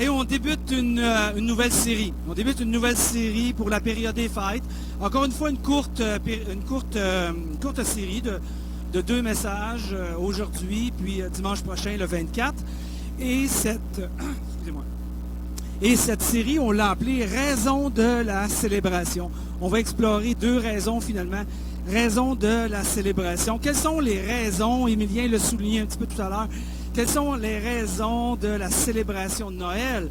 Et on débute une nouvelle série. On débute une nouvelle série pour la période des fêtes. Encore une fois, une courte série de 2 messages aujourd'hui, puis dimanche prochain, le 24. Et cette série, on l'a appelée « Raison de la célébration ». On va explorer 2 raisons finalement. Raison de la célébration. Quelles sont les raisons, Émilien le soulignait un petit peu tout à l'heure, quelles sont les raisons de la célébration de Noël?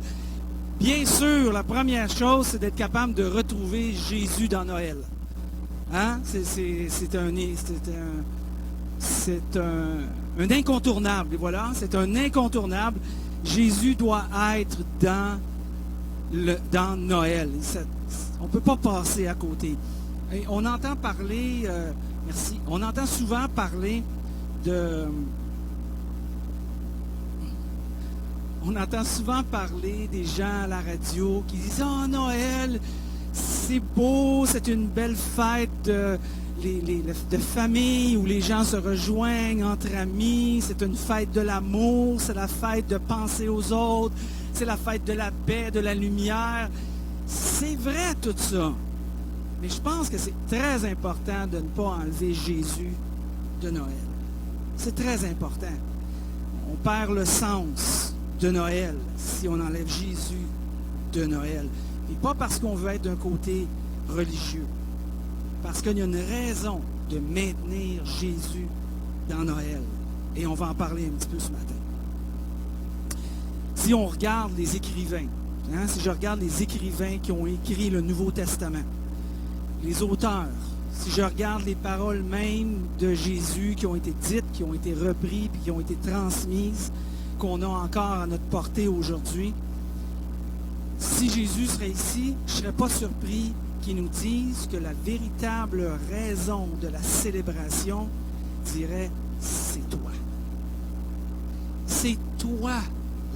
Bien sûr, la première chose, c'est d'être capable de retrouver Jésus dans Noël. Hein? C'est un incontournable. Et voilà, c'est un incontournable. Jésus doit être dans Noël. On ne peut pas passer à côté. Et on entend parler, on entend souvent parler on entend souvent parler des gens à la radio qui disent « Oh, Noël, c'est beau, c'est une belle fête de famille où les gens se rejoignent entre amis, c'est une fête de l'amour, c'est la fête de penser aux autres, c'est la fête de la paix, de la lumière. » C'est vrai tout ça. Mais je pense que c'est très important de ne pas enlever Jésus de Noël. C'est très important. On perd le sens de Noël si on enlève Jésus de Noël. Et pas parce qu'on veut être d'un côté religieux. Parce qu'il y a une raison de maintenir Jésus dans Noël. Et on va en parler un petit peu ce matin. Si on regarde les écrivains, si je regarde les écrivains qui ont écrit le Nouveau Testament, les auteurs, si je regarde les paroles même de Jésus qui ont été dites, qui ont été reprises, puis qui ont été transmises, qu'on a encore à notre portée aujourd'hui, si Jésus serait ici, je ne serais pas surpris qu'il nous dise que la véritable raison de la célébration dirait « c'est toi ». C'est toi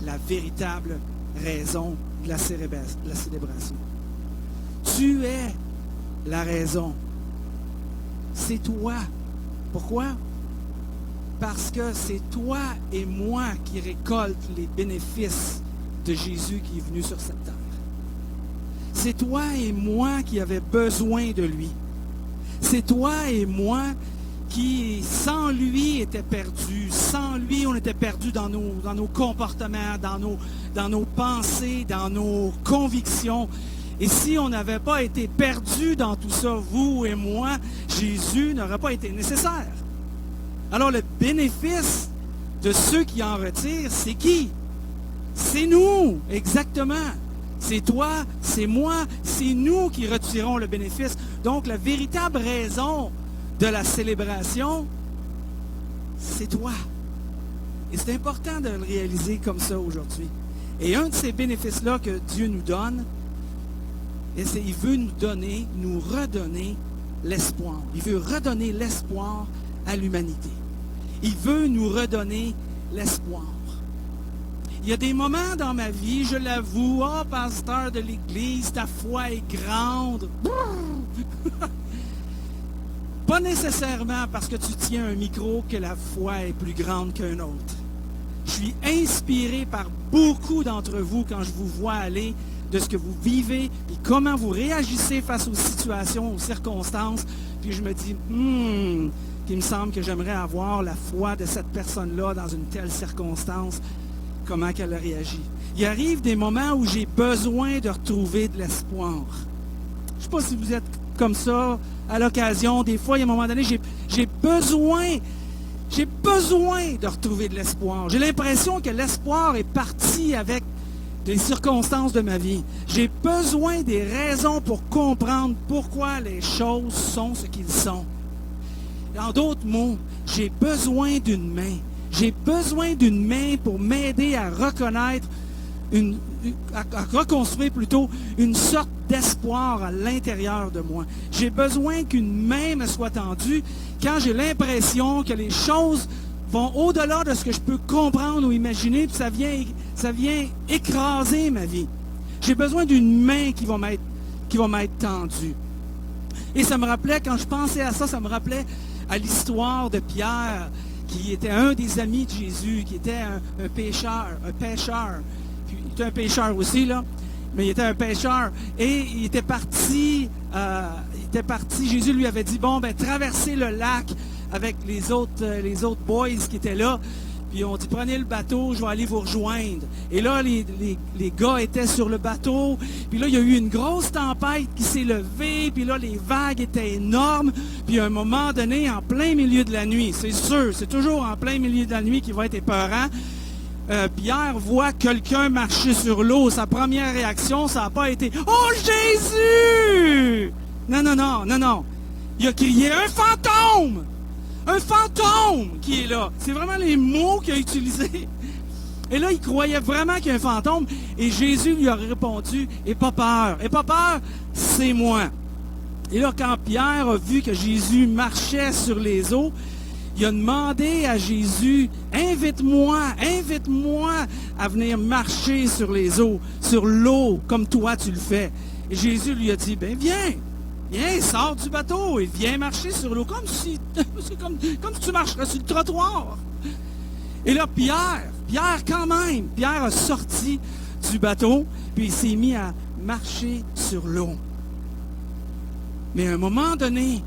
la véritable raison de la célébration. Tu es la raison. C'est toi. Pourquoi? Parce que c'est toi et moi qui récoltent les bénéfices de Jésus qui est venu sur cette terre. C'est toi et moi qui avons besoin de lui. C'est toi et moi qui, sans lui, étaient perdus. Sans lui, on était perdus dans nos comportements, dans nos pensées, dans nos convictions. Et si on n'avait pas été perdus dans tout ça, vous et moi, Jésus n'aurait pas été nécessaire. Alors le bénéfice de ceux qui en retirent, c'est qui? C'est nous, exactement. C'est toi, c'est moi, c'est nous qui retirons le bénéfice. Donc la véritable raison de la célébration, c'est toi. Et c'est important de le réaliser comme ça aujourd'hui. Et un de ces bénéfices-là que Dieu nous donne, il veut nous redonner l'espoir. Il veut redonner l'espoir à l'humanité. Il veut nous redonner l'espoir. Il y a des moments dans ma vie, je l'avoue, « Oh, pasteur de l'Église, ta foi est grande. » Pas nécessairement parce que tu tiens un micro que la foi est plus grande qu'un autre. Je suis inspiré par beaucoup d'entre vous quand je vous vois aller, de ce que vous vivez, et comment vous réagissez face aux situations, aux circonstances. Puis je me dis, qu'il me semble que j'aimerais avoir la foi de cette personne-là dans une telle circonstance, comment qu'elle réagit. Il arrive des moments où j'ai besoin de retrouver de l'espoir. Je ne sais pas si vous êtes comme ça à l'occasion. Des fois, il y a un moment donné, j'ai besoin de retrouver de l'espoir. J'ai l'impression que l'espoir est parti avec des circonstances de ma vie. J'ai besoin des raisons pour comprendre pourquoi les choses sont ce qu'elles sont. En d'autres mots, j'ai besoin d'une main. J'ai besoin d'une main pour m'aider à reconnaître, à reconstruire plutôt une sorte d'espoir à l'intérieur de moi. J'ai besoin qu'une main me soit tendue quand j'ai l'impression que les choses vont au-delà de ce que je peux comprendre ou imaginer, puis ça vient écraser ma vie. J'ai besoin d'une main qui va m'être tendue. Et ça me rappelait, quand je pensais à ça, ça me rappelait à l'histoire de Pierre, qui était un des amis de Jésus, qui était un pêcheur. il était un pêcheur aussi, là. Mais il était un pêcheur. Et il était parti, Jésus lui avait dit, bon, ben, traversez le lac avec les autres boys qui étaient là. Puis on dit, prenez le bateau, je vais aller vous rejoindre. Et là, les gars étaient sur le bateau. Puis là, il y a eu une grosse tempête qui s'est levée. Puis là, les vagues étaient énormes. Puis à un moment donné, en plein milieu de la nuit, c'est sûr, c'est toujours en plein milieu de la nuit qui va être épeurant. Pierre voit quelqu'un marcher sur l'eau. Sa première réaction, ça n'a pas été « Oh, Jésus! » Non. Il a crié « Un fantôme! Un fantôme qui est là! » C'est vraiment les mots qu'il a utilisés. Et là, il croyait vraiment qu'il y a un fantôme. Et Jésus lui a répondu « Aie pas peur. Aie pas peur, c'est moi. » Et là, quand Pierre a vu que Jésus marchait sur les eaux, il a demandé à Jésus, invite-moi à venir marcher sur les eaux, sur l'eau, comme toi tu le fais. Et Jésus lui a dit, ben viens, sors du bateau et viens marcher sur l'eau, comme si tu marcherais sur le trottoir. Et là, Pierre a sorti du bateau, puis il s'est mis à marcher sur l'eau. Mais à un moment donné,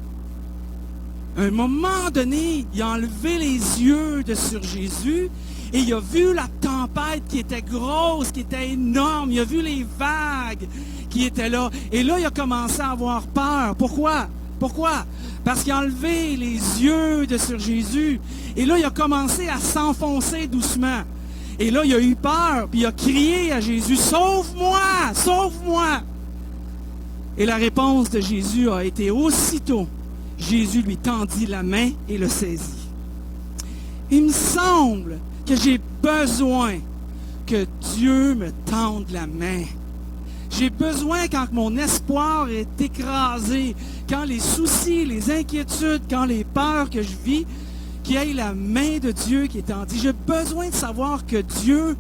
il a enlevé les yeux sur Jésus et il a vu la tempête qui était grosse, qui était énorme. Il a vu les vagues qui étaient là. Et là, il a commencé à avoir peur. Pourquoi? Parce qu'il a enlevé les yeux sur Jésus. Et là, il a commencé à s'enfoncer doucement. Et là, il a eu peur, puis il a crié à Jésus, « Sauve-moi! Sauve-moi! » Et la réponse de Jésus a été aussitôt, Jésus lui tendit la main et le saisit. Il me semble que j'ai besoin que Dieu me tende la main. J'ai besoin, quand mon espoir est écrasé, quand les soucis, les inquiétudes, quand les peurs que je vis, qu'il y ait la main de Dieu qui est tendue. J'ai besoin de savoir que Dieu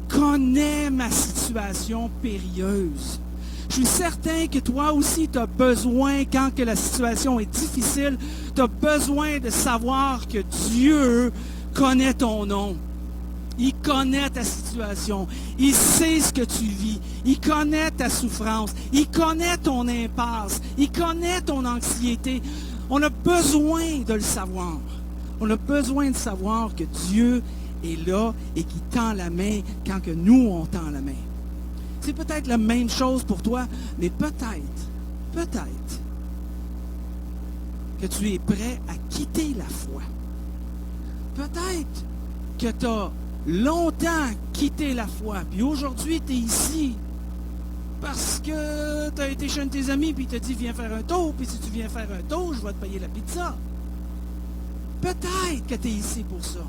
connaît ma situation périlleuse. Je suis certain que toi aussi, tu as besoin, quand que la situation est difficile, tu as besoin de savoir que Dieu connaît ton nom. Il connaît ta situation. Il sait ce que tu vis. Il connaît ta souffrance. Il connaît ton impasse. Il connaît ton anxiété. On a besoin de le savoir. On a besoin de savoir que Dieu est là et qu'il tend la main quand que nous, on tend la main. C'est peut-être la même chose pour toi, mais peut-être que tu es prêt à quitter la foi. Peut-être que tu as longtemps quitté la foi, puis aujourd'hui tu es ici parce que tu as été chez un de tes amis, puis il t'a dit viens faire un tour, puis si tu viens faire un tour, je vais te payer la pizza. Peut-être que tu es ici pour ça.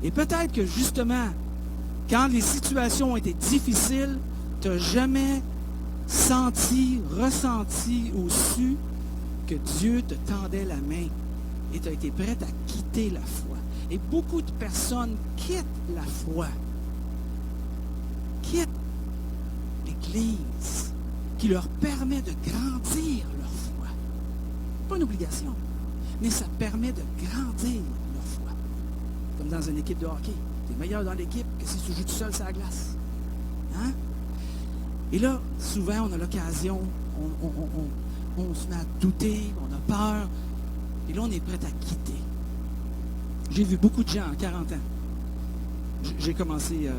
Et peut-être que justement, quand les situations ont été difficiles, tu n'as jamais ressenti ou su que Dieu te tendait la main et tu as été prête à quitter la foi. Et beaucoup de personnes quittent la foi, quittent l'Église qui leur permet de grandir leur foi. Pas une obligation, mais ça permet de grandir leur foi. Comme dans une équipe de hockey. Tu es meilleur dans l'équipe que si tu joues tout seul sur la glace. Hein? Et là, souvent, on a l'occasion, on se met à douter, on a peur, et là, on est prêt à quitter. J'ai vu beaucoup de gens en 40 ans. J'ai commencé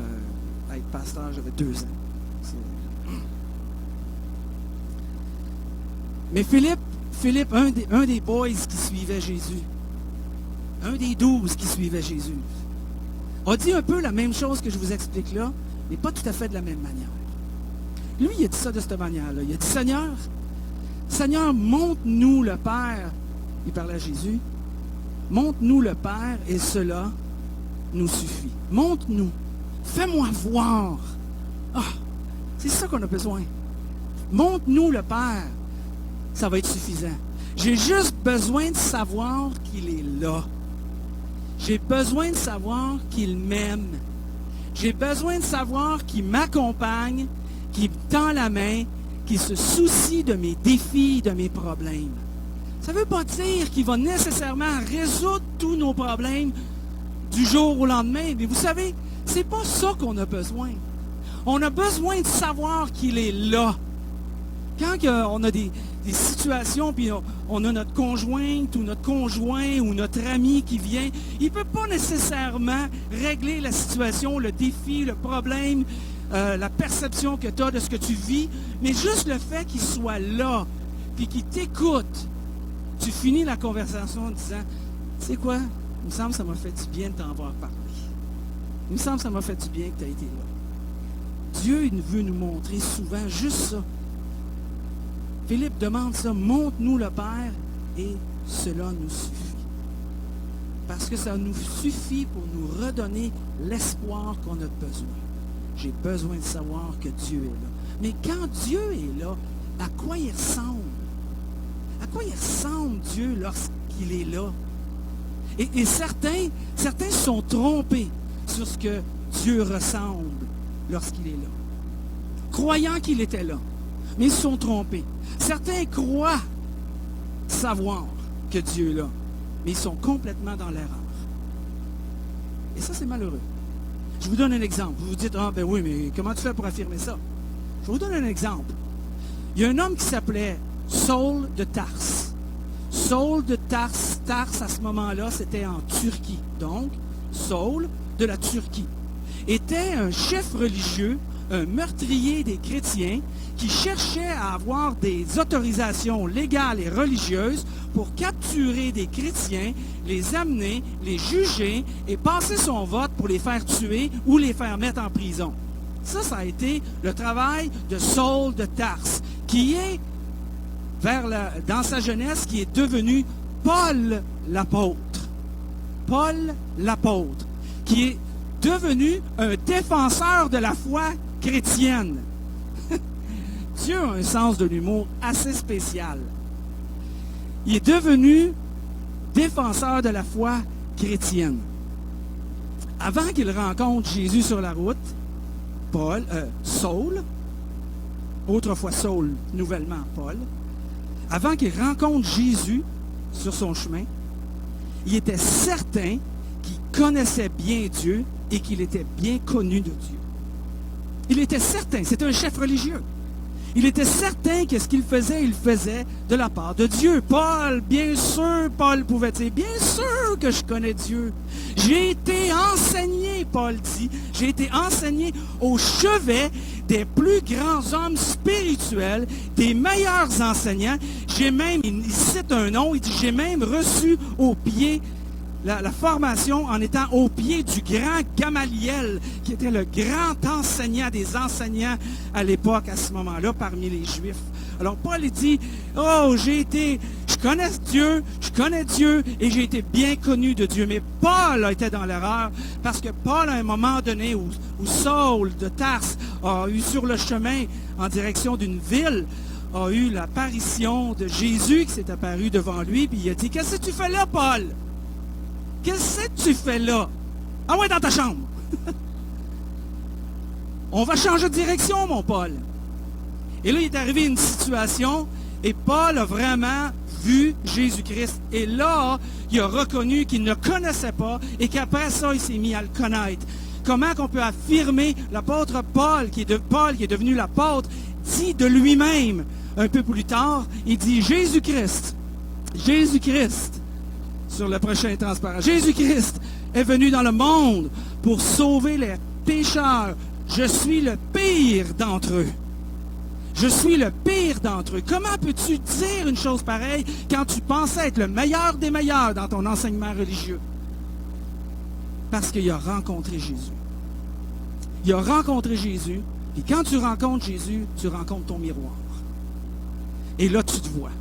à être pasteur, j'avais 2 ans. Mais Philippe, un des boys qui suivait Jésus, un des 12 qui suivait Jésus, a dit un peu la même chose que je vous explique là, mais pas tout à fait de la même manière. Lui, il a dit ça de cette manière-là. Il a dit, Seigneur, montre-nous le Père. Il parlait à Jésus. Montre-nous le Père et cela nous suffit. Montre-nous. Fais-moi voir. Ah, c'est ça qu'on a besoin. Montre-nous le Père. Ça va être suffisant. J'ai juste besoin de savoir qu'il est là. J'ai besoin de savoir qu'il m'aime. J'ai besoin de savoir qu'il m'accompagne, qu'il me tend la main, qu'il se soucie de mes défis, de mes problèmes. Ça ne veut pas dire qu'il va nécessairement résoudre tous nos problèmes du jour au lendemain. Mais vous savez, C'est pas ça qu'on a besoin. On a besoin de savoir qu'il est là. Quand on a des situations, puis on a notre conjointe ou notre conjoint ou notre ami qui vient, il ne peut pas nécessairement régler la situation, le défi, le problème, la perception que tu as de ce que tu vis, mais juste le fait qu'il soit là, puis qu'il t'écoute, tu finis la conversation en disant, tu sais quoi, il me semble que ça m'a fait du bien de t'en avoir parlé. Il me semble que ça m'a fait du bien que tu aies été là. Dieu, il veut nous montrer souvent juste ça. Philippe demande ça, montre-nous le Père, et cela nous suffit. Parce que ça nous suffit pour nous redonner l'espoir qu'on a besoin. J'ai besoin de savoir que Dieu est là. Mais quand Dieu est là, à quoi il ressemble? À quoi il ressemble Dieu lorsqu'il est là? Et certains se sont trompés sur ce que Dieu ressemble lorsqu'il est là. Croyant qu'il était là. Mais ils se sont trompés. Certains croient savoir que Dieu est là, mais ils sont complètement dans l'erreur. Et ça, c'est malheureux. Je vous donne un exemple. Vous vous dites, ah ben oui, mais comment tu fais pour affirmer ça? Je vous donne un exemple. Il y a un homme qui s'appelait Saul de Tarse. Saul de Tarse, Tarse à ce moment-là, c'était en Turquie. Donc, Saul de la Turquie était un chef religieux, un meurtrier des chrétiens qui cherchait à avoir des autorisations légales et religieuses pour capturer des chrétiens, les amener, les juger et passer son vote pour les faire tuer ou les faire mettre en prison. Ça a été le travail de Saul de Tarse, qui est, dans sa jeunesse, qui est devenu Paul l'apôtre. Paul l'apôtre, qui est devenu un défenseur de la foi chrétienne. Dieu a un sens de l'humour assez spécial. Il est devenu défenseur de la foi chrétienne. Avant qu'il rencontre Jésus sur la route, Saul, autrefois Saul, nouvellement Paul, avant qu'il rencontre Jésus sur son chemin, il était certain qu'il connaissait bien Dieu et qu'il était bien connu de Dieu. Il était certain, c'était un chef religieux. Il était certain que ce qu'il faisait, il faisait de la part de Dieu. Paul, bien sûr, Paul pouvait dire, bien sûr que je connais Dieu. J'ai été enseigné, Paul dit, j'ai été enseigné au chevet des plus grands hommes spirituels, des meilleurs enseignants. J'ai même, il cite un nom, il dit, j'ai même reçu au pied la formation en étant au pied du grand Gamaliel, qui était le grand enseignant des enseignants à l'époque, à ce moment-là, parmi les Juifs. Alors Paul il dit, oh, je connais Dieu et j'ai été bien connu de Dieu. Mais Paul a été dans l'erreur parce que Paul, à un moment donné où Saul de Tarse a eu sur le chemin en direction d'une ville, a eu l'apparition de Jésus qui s'est apparu devant lui, puis il a dit, qu'est-ce que tu fais là, Paul? Qu'est-ce que tu fais là? Ah ouais, dans ta chambre. On va changer de direction, mon Paul. Et là, il est arrivé une situation, et Paul a vraiment vu Jésus-Christ. Et là, il a reconnu qu'il ne le connaissait pas, et qu'après ça, il s'est mis à le connaître. Comment qu'on peut affirmer l'apôtre Paul, qui est devenu l'apôtre, dit de lui-même, un peu plus tard, il dit Jésus-Christ, sur le prochain transparent. Jésus-Christ est venu dans le monde pour sauver les pécheurs. Je suis le pire d'entre eux. Je suis le pire d'entre eux. Comment peux-tu dire une chose pareille quand tu pensais être le meilleur des meilleurs dans ton enseignement religieux? Parce qu'il a rencontré Jésus. Il a rencontré Jésus, et quand tu rencontres Jésus, tu rencontres ton miroir. Et là, tu te vois.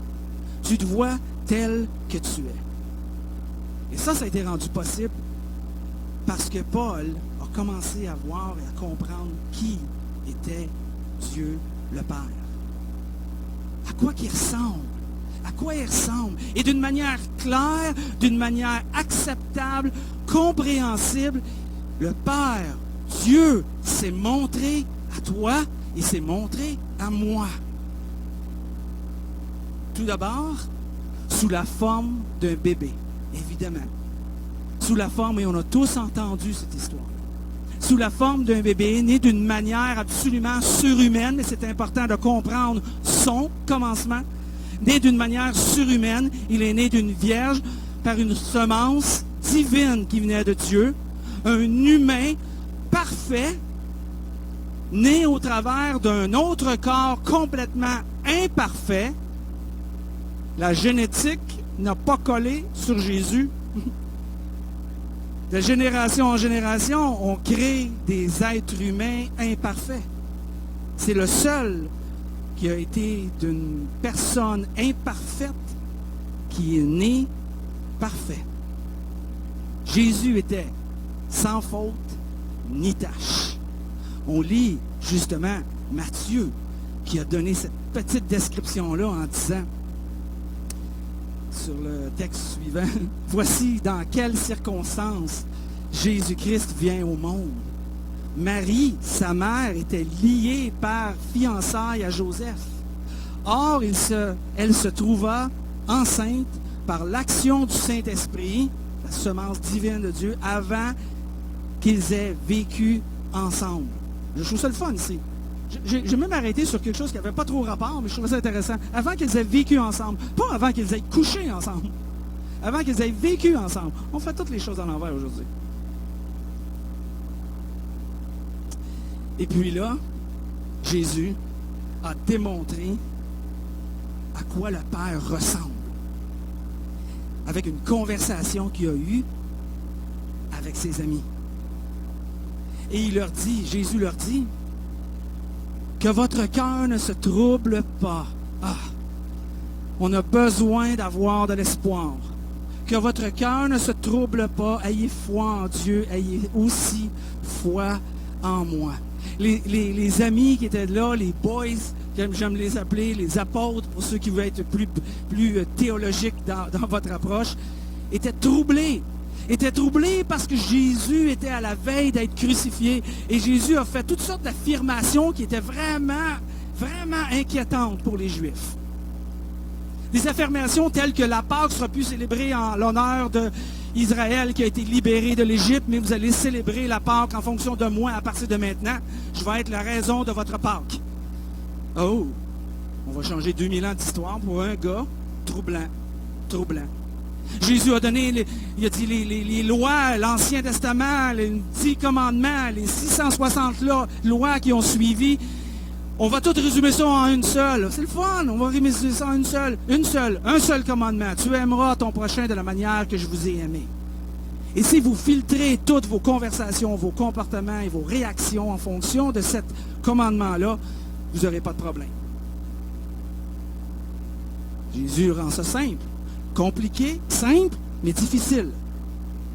Tu te vois tel que tu es. Et ça a été rendu possible parce que Paul a commencé à voir et à comprendre qui était Dieu le Père. À quoi qu'il ressemble. À quoi il ressemble. Et d'une manière claire, d'une manière acceptable, compréhensible, le Père, Dieu, s'est montré à toi et s'est montré à moi. Tout d'abord, sous la forme d'un bébé. Évidemment. Sous la forme, et on a tous entendu cette histoire, sous la forme d'un bébé, né d'une manière absolument surhumaine, mais c'est important de comprendre son commencement. Né d'une manière surhumaine, il est né d'une vierge par une semence divine qui venait de Dieu, un humain parfait, né au travers d'un autre corps complètement imparfait. La génétique n'a pas collé sur Jésus. De génération en génération, on crée des êtres humains imparfaits. C'est le seul qui a été d'une personne imparfaite qui est né parfait. Jésus était sans faute ni tache. On lit justement Matthieu qui a donné cette petite description-là en disant, sur le texte suivant, « Voici dans quelles circonstances Jésus-Christ vient au monde. Marie, sa mère, était liée par fiançailles à Joseph. Or, elle se trouva enceinte par l'action du Saint-Esprit, la semence divine de Dieu, avant qu'ils aient vécu ensemble. » Je trouve ça le fun ici. J'ai même arrêté sur quelque chose qui n'avait pas trop rapport, mais je trouvais ça intéressant. Avant qu'ils aient vécu ensemble, pas avant qu'ils aient couché ensemble. Avant qu'ils aient vécu ensemble. On fait toutes les choses à l'envers aujourd'hui. Et puis là, Jésus a démontré à quoi le Père ressemble. Avec une conversation qu'il a eue avec ses amis. Et il leur dit, Jésus leur dit, que votre cœur ne se trouble pas. Ah, on a besoin d'avoir de l'espoir. Que votre cœur ne se trouble pas. Ayez foi en Dieu. Ayez aussi foi en moi. Les amis qui étaient là, les boys, j'aime les appeler, les apôtres, pour ceux qui veulent être plus théologiques dans votre approche, étaient troublés. Était troublé parce que Jésus était à la veille d'être crucifié. Et Jésus a fait toutes sortes d'affirmations qui étaient vraiment, vraiment inquiétantes pour les Juifs. Des affirmations telles que la Pâque sera plus célébrée en l'honneur d'Israël qui a été libéré de l'Égypte, mais vous allez célébrer la Pâque en fonction de moi à partir de maintenant. Je vais être la raison de votre Pâque. Oh, on va changer 2000 ans d'histoire pour un gars troublant, troublant. Jésus a donné, il a dit les lois, l'Ancien Testament, les 10 commandements, les 660 lois qui ont suivi. On va tout résumer ça en une seule. C'est le fun, on va résumer ça en un seul commandement. Tu aimeras ton prochain de la manière que je vous ai aimé. Et si vous filtrez toutes vos conversations, vos comportements et vos réactions en fonction de ce commandement-là, vous n'aurez pas de problème. Jésus rend ça simple. Compliqué, simple, mais difficile.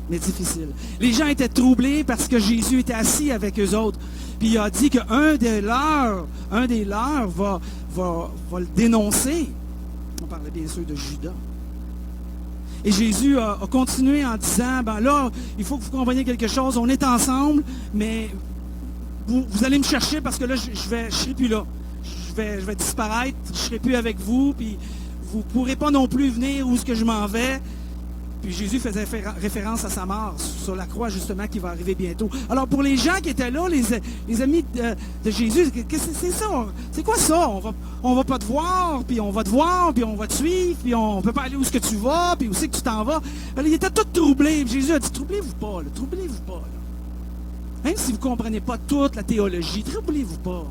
Mais difficile. Les gens étaient troublés parce que Jésus était assis avec eux autres. Puis il a dit qu'un des leurs va le dénoncer. On parlait bien sûr de Judas. Et Jésus a continué en disant, ben là, il faut que vous compreniez quelque chose, on est ensemble, mais vous allez me chercher parce que là, je serai plus là. Je vais disparaître, je ne serai plus avec vous, puis vous ne pourrez pas non plus venir où est-ce que je m'en vais. Puis Jésus faisait référence à sa mort sur la croix, justement, qui va arriver bientôt. Alors, pour les gens qui étaient là, les amis de Jésus, qu'est-ce que c'est ça? C'est quoi ça? On va pas te voir, puis on va te voir, puis on va te suivre, puis on peut pas aller où est-ce que tu vas, puis où c'est que tu t'en vas. Alors, ils étaient tous troublés. Puis Jésus a dit, troublez-vous pas, là, troublez-vous pas. Là. Même si vous ne comprenez pas toute la théologie, troublez-vous pas.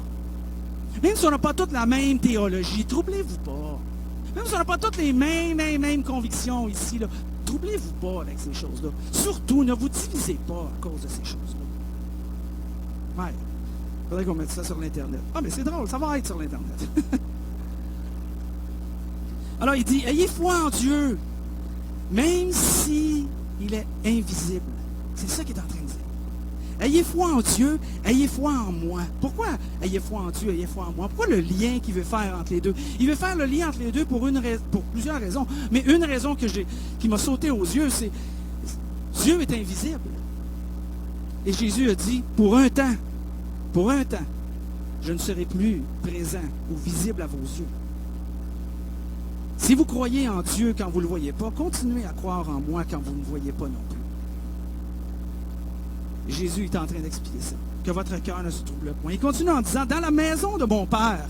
Même si on n'a pas toute la même théologie, troublez-vous pas. Même si on n'a pas toutes les mêmes convictions ici, là, troublez-vous pas avec ces choses-là. Surtout, ne vous divisez pas à cause de ces choses-là. Ouais. Il faudrait qu'on mette ça sur l'Internet. Ah, mais c'est drôle, ça va être sur l'Internet. Alors, il dit, ayez foi en Dieu, même si il est invisible. C'est ça qu'il est en train de dire. Ayez foi en Dieu, ayez foi en moi. Pourquoi ayez foi en Dieu, ayez foi en moi? Pourquoi le lien qu'il veut faire entre les deux? Il veut faire le lien entre les deux pour plusieurs raisons. Mais une raison qui m'a sauté aux yeux, c'est Dieu est invisible. Et Jésus a dit, pour un temps, je ne serai plus présent ou visible à vos yeux. Si vous croyez en Dieu quand vous ne le voyez pas, continuez à croire en moi quand vous ne le voyez pas non plus. Et Jésus est en train d'expliquer ça, que votre cœur ne se trouble point. Il continue en disant, dans la maison de mon Père,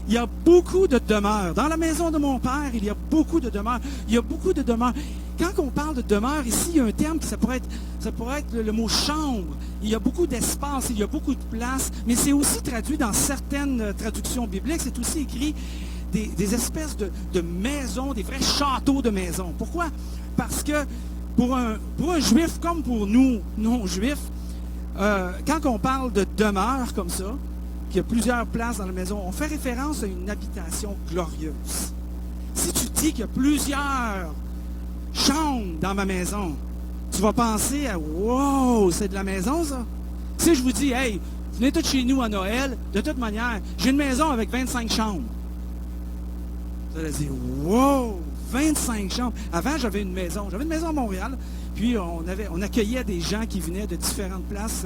il y a beaucoup de demeures. Dans la maison de mon Père, il y a beaucoup de demeures. Il y a beaucoup de demeures. Quand on parle de demeure, ici, il y a un terme qui ça pourrait être le mot chambre. Il y a beaucoup d'espace, il y a beaucoup de place, mais c'est aussi traduit dans certaines traductions bibliques, c'est aussi écrit des espèces de maisons, des vrais châteaux de maisons. Pourquoi? Parce que pour un juif comme pour nous, non-juifs, quand on parle de demeure comme ça, qu'il y a plusieurs places dans la maison, on fait référence à une habitation glorieuse. Si tu dis qu'il y a plusieurs chambres dans ma maison, tu vas penser à « Wow, c'est de la maison, ça? » Si je vous dis « Hey, venez tous chez nous à Noël, de toute manière, j'ai une maison avec 25 chambres. » Vous allez dire « Wow, 25 chambres. » Avant, j'avais une maison. J'avais une maison à Montréal, puis on accueillait des gens qui venaient de différentes places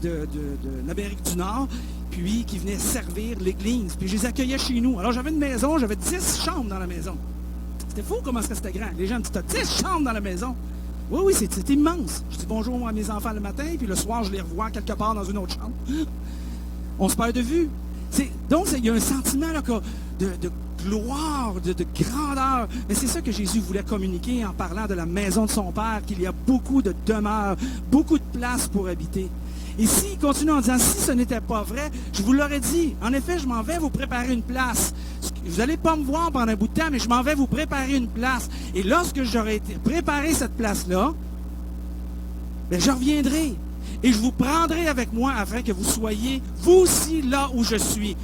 de l'Amérique du Nord, puis qui venaient servir l'Église. Puis je les accueillais chez nous. Alors j'avais une maison, j'avais 10 chambres dans la maison. C'était fou comment c'était grand. Les gens me disent, t'as 10 chambres dans la maison. Oui, c'est immense. Je dis bonjour à mes enfants le matin, puis le soir, je les revois quelque part dans une autre chambre. On se perd de vue. Donc, il y a un sentiment là, de gloire, de grandeur. Mais c'est ça que Jésus voulait communiquer en parlant de la maison de son Père, qu'il y a beaucoup de demeures, beaucoup de places pour habiter. Et s'il continue en disant, si ce n'était pas vrai, je vous l'aurais dit. En effet, je m'en vais vous préparer une place. Vous n'allez pas me voir pendant un bout de temps, mais je m'en vais vous préparer une place. Et lorsque j'aurai préparé cette place-là, bien, je reviendrai. Et je vous prendrai avec moi afin que vous soyez, vous aussi, là où je suis.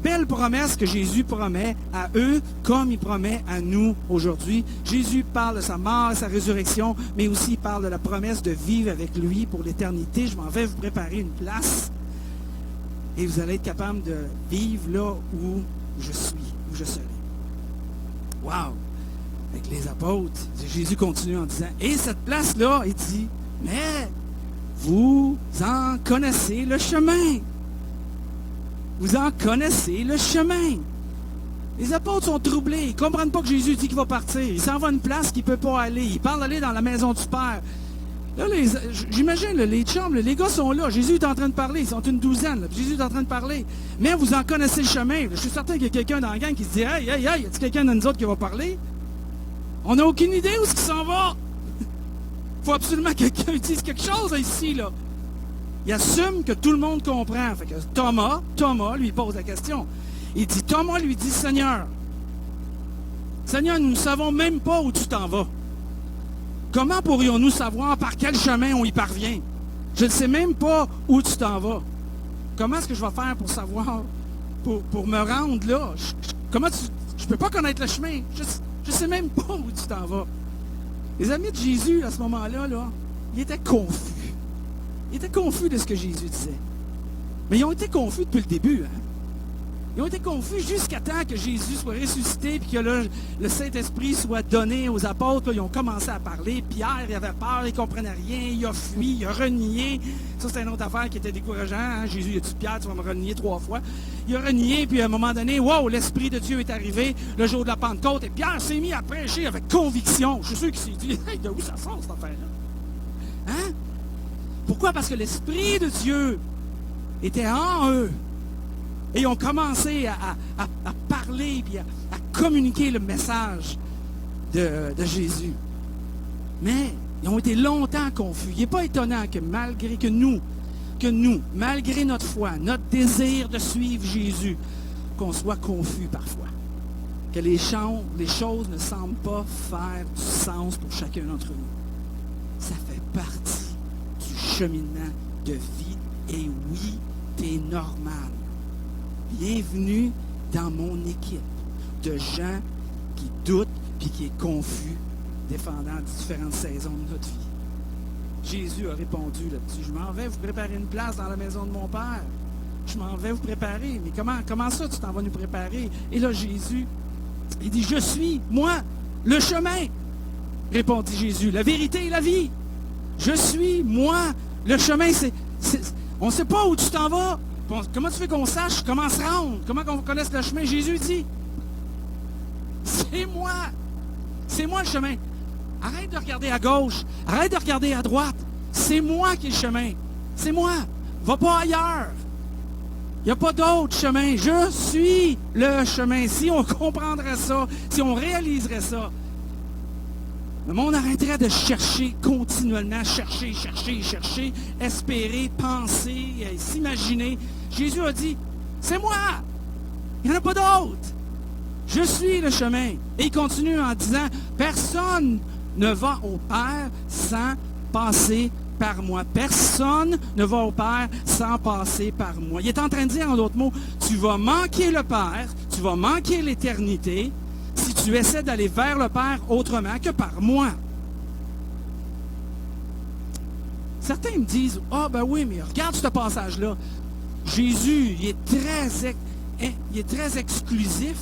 Belle promesse que Jésus promet à eux, comme il promet à nous aujourd'hui. Jésus parle de sa mort et sa résurrection, mais aussi il parle de la promesse de vivre avec lui pour l'éternité. Je m'en vais vous préparer une place. Et vous allez être capable de vivre là où je suis, où je serai. Wow! Avec les apôtres, Jésus continue en disant, et cette place-là, il dit, mais vous en connaissez le chemin. Vous en connaissez le chemin. Les apôtres sont troublés. Ils ne comprennent pas que Jésus dit qu'il va partir. Il s'en va à une place qu'il ne peut pas aller. Il parle d'aller dans la maison du Père. Là, j'imagine, les chums, les gars sont là. Jésus est en train de parler. Ils sont une douzaine. Là, Jésus est en train de parler. Mais vous en connaissez le chemin. Je suis certain qu'il y a quelqu'un dans la gang qui se dit, hey, y a-t-il quelqu'un de nous autres qui va parler? On n'a aucune idée où est-ce qu'il s'en va. Il faut absolument que quelqu'un dise quelque chose ici, là. Il assume que tout le monde comprend. Fait que Thomas lui pose la question. Thomas lui dit, Seigneur, nous ne savons même pas où tu t'en vas. Comment pourrions-nous savoir par quel chemin on y parvient? Je ne sais même pas où tu t'en vas. Comment est-ce que je vais faire pour savoir, pour me rendre là? Je ne peux pas connaître le chemin. Je ne sais même pas où tu t'en vas. Les amis de Jésus, à ce moment-là, ils étaient confus. Ils étaient confus de ce que Jésus disait. Mais ils ont été confus depuis le début. Hein? Ils ont été confus jusqu'à temps que Jésus soit ressuscité et que le Saint-Esprit soit donné aux apôtres. Là, ils ont commencé à parler. Pierre, il avait peur, il ne comprenait rien. Il a fui, il a renié. Ça, c'est une autre affaire qui était décourageant. Hein? Jésus, il a dit, Pierre, tu vas me renier 3 fois. Il a renié, puis à un moment donné, wow, l'Esprit de Dieu est arrivé le jour de la Pentecôte. Et Pierre s'est mis à prêcher avec conviction. Je suis sûr qu'il s'est dit, hey, de où ça sort cette affaire-là? Hein? Pourquoi? Parce que l'Esprit de Dieu était en eux. Et ils ont commencé à parler et à communiquer le message de Jésus. Mais ils ont été longtemps confus. Il n'est pas étonnant que malgré nous, malgré notre foi, notre désir de suivre Jésus, qu'on soit confus parfois. Que les choses ne semblent pas faire du sens pour chacun d'entre nous. Ça fait partie du cheminement de vie. Et oui, t'es normal. Bienvenue dans mon équipe de gens qui doutent et qui est confus, défendant différentes saisons de notre vie. Jésus a répondu là-dessus. Je m'en vais vous préparer une place dans la maison de mon Père. Je m'en vais vous préparer. Mais comment ça tu t'en vas nous préparer? Et là, Jésus, il dit, je suis, moi, le chemin, répondit Jésus, la vérité et la vie. Je suis, moi, le chemin. On ne sait pas où tu t'en vas. Comment tu fais qu'on sache comment se rendre? Comment qu'on connaisse le chemin? Jésus dit, c'est moi le chemin. Arrête de regarder à gauche, arrête de regarder à droite. C'est moi qui ai le chemin. C'est moi. Va pas ailleurs. Il n'y a pas d'autre chemin. Je suis le chemin. Si on comprendrait ça, si on réaliserait ça, le monde arrêterait de chercher continuellement, chercher, espérer, penser, s'imaginer. Jésus a dit, c'est moi. Il n'y en a pas d'autre. Je suis le chemin. Et il continue en disant, personne ne va au Père sans passer par moi. Personne ne va au Père sans passer par moi. Il est en train de dire, en d'autres mots, tu vas manquer le Père, tu vas manquer l'éternité si tu essaies d'aller vers le Père autrement que par moi. Certains me disent, ah ben oui, mais regarde ce passage-là. Jésus, il est très exclusif.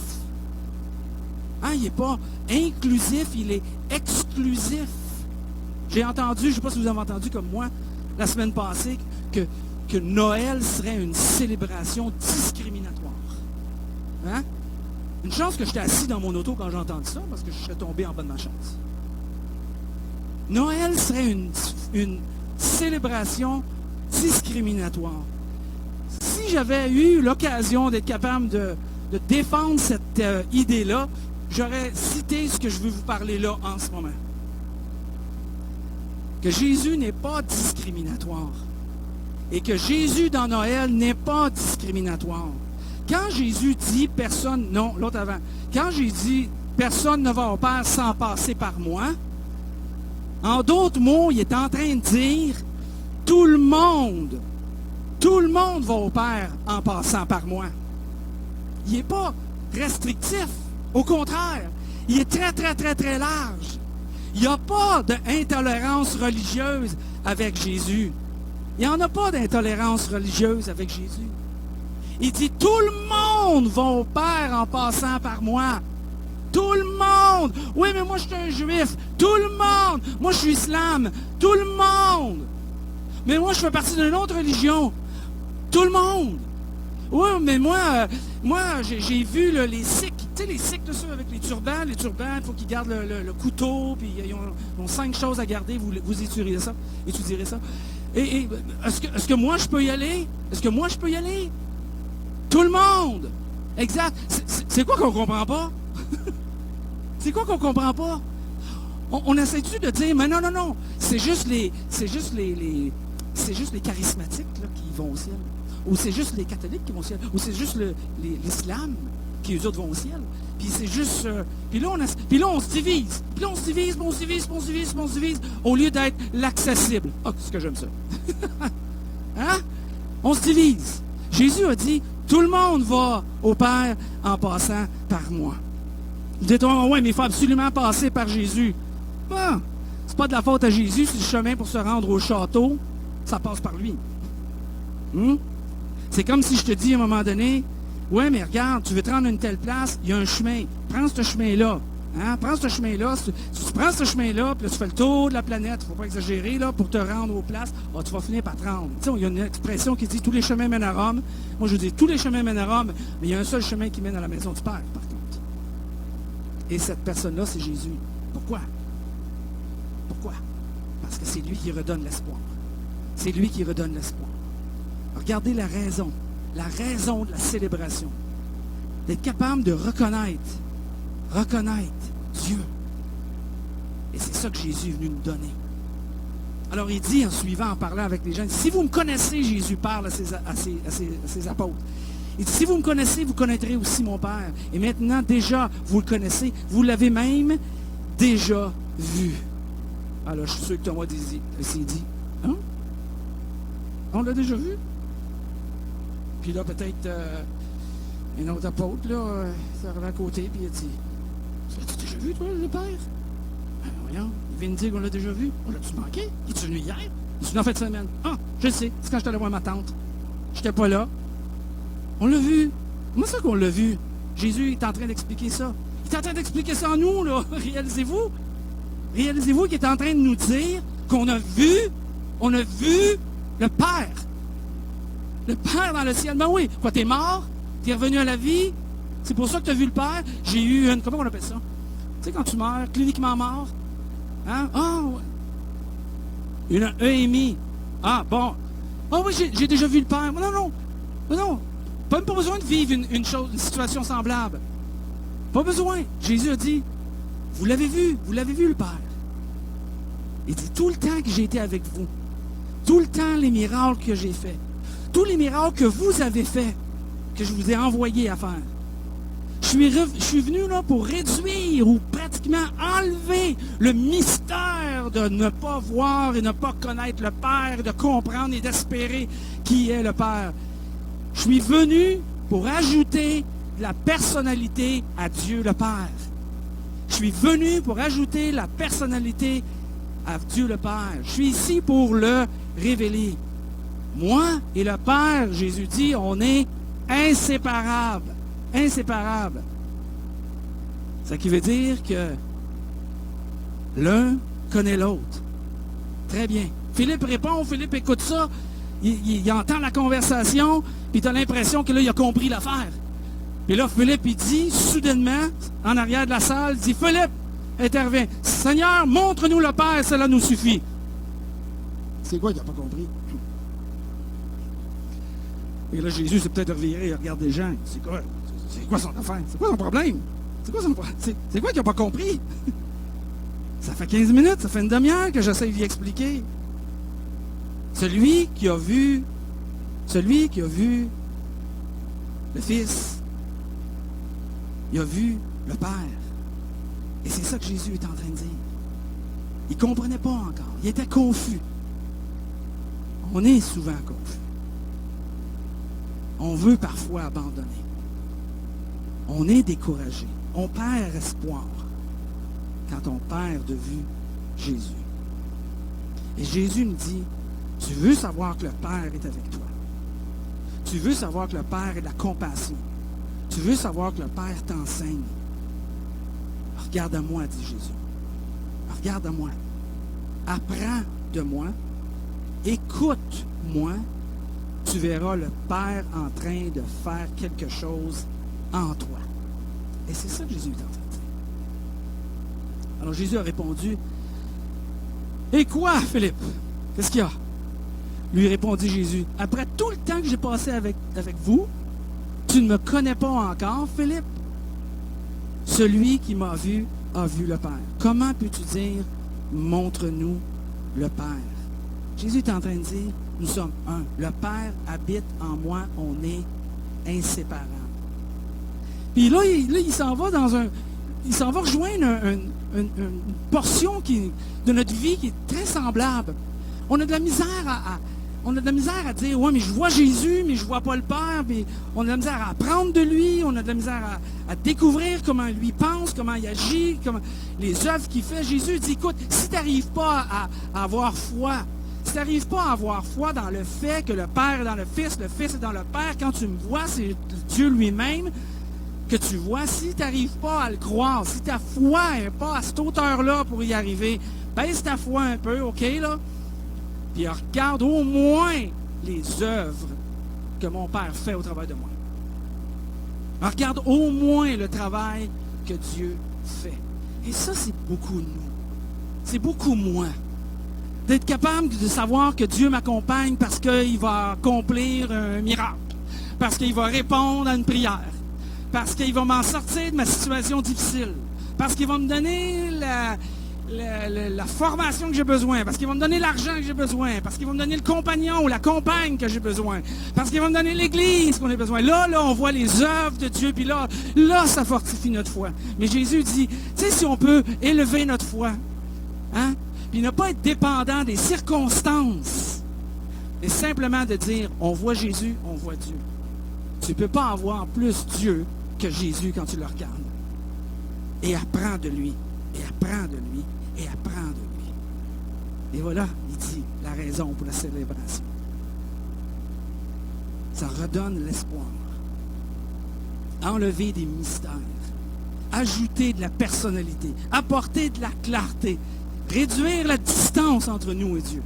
Hein, il n'est pas inclusif, il est exclusif. J'ai entendu, je ne sais pas si vous avez entendu comme moi, la semaine passée, que Noël serait une célébration discriminatoire. Hein? Une chance que j'étais assis dans mon auto quand j'ai entendu ça, parce que je serais tombé en bas de ma chance. Noël serait une célébration discriminatoire. Si j'avais eu l'occasion d'être capable de défendre cette idée-là, j'aurais cité ce que je veux vous parler là en ce moment. Que Jésus n'est pas discriminatoire. Et que Jésus dans Noël n'est pas discriminatoire. Quand Jésus dit personne, non, l'autre avant. Quand Jésus dit personne ne va au Père sans passer par moi, en d'autres mots, il est en train de dire tout le monde va au Père en passant par moi. Il n'est pas restrictif. Au contraire, il est très, très, très, très large. Il n'y a pas d'intolérance religieuse avec Jésus. Il n'y en a pas d'intolérance religieuse avec Jésus. Il dit, tout le monde va au Père en passant par moi. Tout le monde. Oui, mais moi, je suis un juif. Tout le monde. Moi, je suis islam. Tout le monde. Mais moi, je fais partie d'une autre religion. Tout le monde. Oui, mais moi j'ai vu les Sikhs. Tu sais, les Sikhs, ceux avec les turbans. Les turbans, il faut qu'ils gardent le couteau, puis ils ont 5 choses à garder. Vous étudierez ça. Et est-ce que moi, je peux y aller? Est-ce que moi, je peux y aller? Tout le monde. Exact. C'est quoi qu'on comprend pas? C'est quoi qu'on comprend pas? On essaie-tu de dire, mais non. C'est juste les charismatiques là, qui vont au ciel. Ou c'est juste les catholiques qui vont au ciel. Ou c'est juste l'islam qui, eux autres, vont au ciel. Puis c'est juste... puis là, on se divise. Puis là, on se divise, au lieu d'être l'accessible. Ah, c'est que j'aime ça. Hein? On se divise. Jésus a dit, tout le monde va au Père en passant par moi. Vous dites, oh, ouais, mais il faut absolument passer par Jésus. Bon, c'est pas de la faute à Jésus, c'est le chemin pour se rendre au château. Ça passe par lui. C'est comme si je te dis à un moment donné, ouais, mais regarde, tu veux te rendre à une telle place, il y a un chemin. Prends ce chemin-là. Hein? Prends ce chemin-là. Si tu prends ce chemin-là, puis là, tu fais le tour de la planète, il ne faut pas exagérer, là, pour te rendre aux places, tu vas finir par te rendre. Tu sais, il y a une expression qui dit tous les chemins mènent à Rome. Moi, je dis tous les chemins mènent à Rome, mais il y a un seul chemin qui mène à la maison du Père, par contre. Et cette personne-là, c'est Jésus. Pourquoi? Parce que c'est lui qui redonne l'espoir. C'est lui qui redonne l'espoir. Regardez la raison de la célébration. D'être capable de reconnaître Dieu. Et c'est ça que Jésus est venu nous donner. Alors il dit en suivant, en parlant avec les gens, si vous me connaissez, Jésus parle à ses apôtres. Il dit, si vous me connaissez, vous connaîtrez aussi mon Père. Et maintenant, déjà, vous le connaissez. Vous l'avez même déjà vu. Alors, je suis sûr que Thomas s'est dit, hein? On l'a déjà vu? Puis là, peut-être un autre apôtre, là, ça arrive à côté, puis il a dit, l'as-tu déjà vu, toi, le Père? Ben, voyons, il vient de dire qu'on l'a déjà vu. On l'a-tu manqué? Il est venu hier? Il est venu en fin de semaine? Ah, je le sais, c'est quand j'étais allé voir ma tante. J'étais pas là. On l'a vu. Comment ça qu'on l'a vu? Jésus est en train d'expliquer ça. Il est en train d'expliquer ça à nous, là. Réalisez-vous? Réalisez-vous qu'il est en train de nous dire qu'on a vu le Père. Le Père dans le ciel. Ben oui, quoi, t'es mort? T'es revenu à la vie? C'est pour ça que tu as vu le Père? J'ai eu une... Comment on appelle ça? Tu sais, quand tu meurs, cliniquement mort? Hein? Ah, ouais. Une EMI. Ah, bon. Ah oui, j'ai déjà vu le Père. Non. Pas besoin de vivre une situation semblable. Pas besoin. Jésus a dit, vous l'avez vu le Père. Il dit, tout le temps que j'ai été avec vous, tout le temps les miracles que j'ai faits, tous les miracles que vous avez faits, que je vous ai envoyés à faire, je suis venu là pour réduire ou pratiquement enlever le mystère de ne pas voir et ne pas connaître le Père, de comprendre et d'espérer qui est le Père. Je suis venu pour ajouter de la personnalité à Dieu le Père. Je suis venu pour ajouter la personnalité à Dieu le Père. Je suis ici pour le révéler. Moi et le Père, Jésus dit, on est inséparables. Inséparables. Ce qui veut dire que l'un connaît l'autre. Très bien. Philippe répond, Philippe écoute ça, il entend la conversation, puis tu as l'impression que là, il a compris l'affaire. Puis là, Philippe, il dit, soudainement, en arrière de la salle, il dit, Philippe, intervient. Seigneur, montre-nous le Père, cela nous suffit. C'est quoi qu'il n'a pas compris? Et là, Jésus s'est peut-être reviré, il regarde les gens. C'est quoi son affaire? C'est quoi son problème? C'est quoi qu'il n'a pas compris? Ça fait 15 minutes, ça fait une demi-heure que j'essaie de lui expliquer. Celui qui a vu le Fils, il a vu le Père. Et c'est ça que Jésus est en train de dire. Il ne comprenait pas encore. Il était confus. On est souvent confus. On veut parfois abandonner. On est découragé. On perd espoir quand on perd de vue Jésus. Et Jésus nous dit, tu veux savoir que le Père est avec toi. Tu veux savoir que le Père est de la compassion. Tu veux savoir que le Père t'enseigne. Regarde à moi, dit Jésus. Regarde à moi. Apprends de moi. Écoute-moi. Tu verras le Père en train de faire quelque chose en toi. Et c'est ça que Jésus est en train de dire. Alors Jésus a répondu, et quoi, Philippe? Qu'est-ce qu'il y a? Lui répondit Jésus, après tout le temps que j'ai passé avec vous, tu ne me connais pas encore, Philippe? Celui qui m'a vu a vu le Père. Comment peux-tu dire, montre-nous le Père? Jésus est en train de dire, nous sommes un. Le Père habite en moi, on est inséparables. Puis là, il s'en va il s'en va rejoindre une portion de notre vie qui est très semblable. On a de la misère à dire, ouais, mais je vois Jésus, mais je ne vois pas le Père. Puis on a de la misère à apprendre de lui. On a de la misère à découvrir comment lui pense, comment il agit, les œuvres qu'il fait. Jésus dit, écoute, si tu n'arrives pas à avoir foi, si tu n'arrives pas à avoir foi dans le fait que le Père est dans le Fils est dans le Père, quand tu me vois, c'est Dieu lui-même que tu vois. Si tu n'arrives pas à le croire, si ta foi n'est pas à cette hauteur-là pour y arriver, baisse ta foi un peu, OK, là? Puis regarde au moins les œuvres que mon Père fait au travers de moi. Regarde au moins le travail que Dieu fait. Et ça, c'est beaucoup nous. C'est beaucoup moi. D'être capable de savoir que Dieu m'accompagne parce qu'il va accomplir un miracle, parce qu'il va répondre à une prière, parce qu'il va m'en sortir de ma situation difficile, parce qu'il va me donner la formation que j'ai besoin, parce qu'il va me donner l'argent que j'ai besoin, parce qu'il va me donner le compagnon ou la compagne que j'ai besoin, parce qu'il va me donner l'église qu'on a besoin. Là, on voit les œuvres de Dieu, puis là, ça fortifie notre foi. Mais Jésus dit, tu sais, si on peut élever notre foi, hein, puis ne pas être dépendant des circonstances, et simplement de dire, on voit Jésus, on voit Dieu. Tu ne peux pas avoir plus Dieu que Jésus quand tu le regardes. Et apprends de lui, et apprends de lui, et apprends de lui. Et voilà, il dit la raison pour la célébration. Ça redonne l'espoir. Enlever des mystères. Ajouter de la personnalité. Apporter de la clarté. Réduire la distance entre nous et Dieu.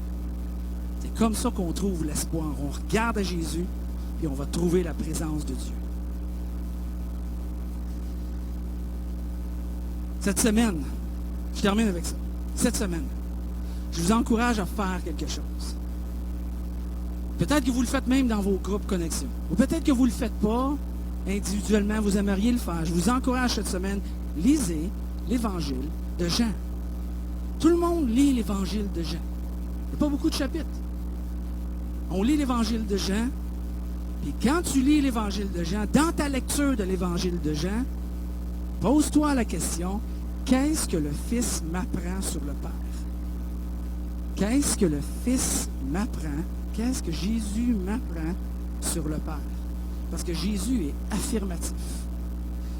C'est comme ça qu'on trouve l'espoir. On regarde à Jésus, et on va trouver la présence de Dieu. Cette semaine, je termine avec ça. Cette semaine, je vous encourage à faire quelque chose. Peut-être que vous le faites même dans vos groupes connexion. Ou peut-être que vous ne le faites pas individuellement, vous aimeriez le faire. Je vous encourage cette semaine, lisez l'Évangile de Jean. Tout le monde lit l'Évangile de Jean. Il n'y a pas beaucoup de chapitres. On lit l'Évangile de Jean, puis quand tu lis l'Évangile de Jean, dans ta lecture de l'Évangile de Jean, pose-toi la question, qu'est-ce que le Fils m'apprend sur le Père? Qu'est-ce que le Fils m'apprend? Qu'est-ce que Jésus m'apprend sur le Père? Parce que Jésus est affirmatif.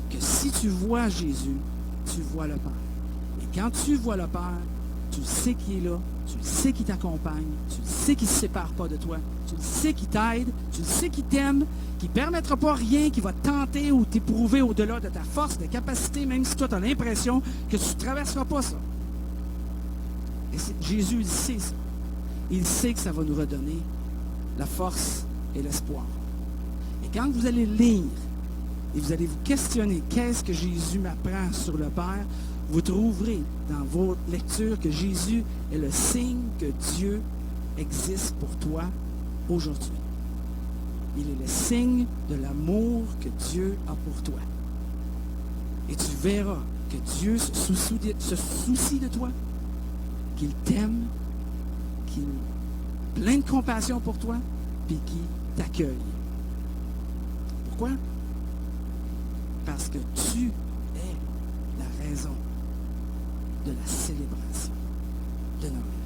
Que si tu vois Jésus, tu vois le Père. Et quand tu vois le Père, tu sais qu'il est là, tu sais qu'il t'accompagne, tu sais qu'il ne se sépare pas de toi, tu sais qu'il t'aide, tu sais qu'il t'aime, qu'il ne permettra pas rien qui va te tenter ou t'éprouver au-delà de ta force, de capacité, même si toi tu as l'impression que tu ne traverseras pas ça. Et Jésus, il sait ça. Il sait que ça va nous redonner la force et l'espoir. Et quand vous allez lire et vous allez vous questionner qu'est-ce que Jésus m'apprend sur le Père, vous trouverez dans vos lectures que Jésus est le signe que Dieu existe pour toi aujourd'hui. Il est le signe de l'amour que Dieu a pour toi. Et tu verras que Dieu se soucie de toi, qu'il t'aime, qu'il est plein de compassion pour toi, puis qu'il t'accueille. Pourquoi? Parce que tu es la raison de la célébration de Noël.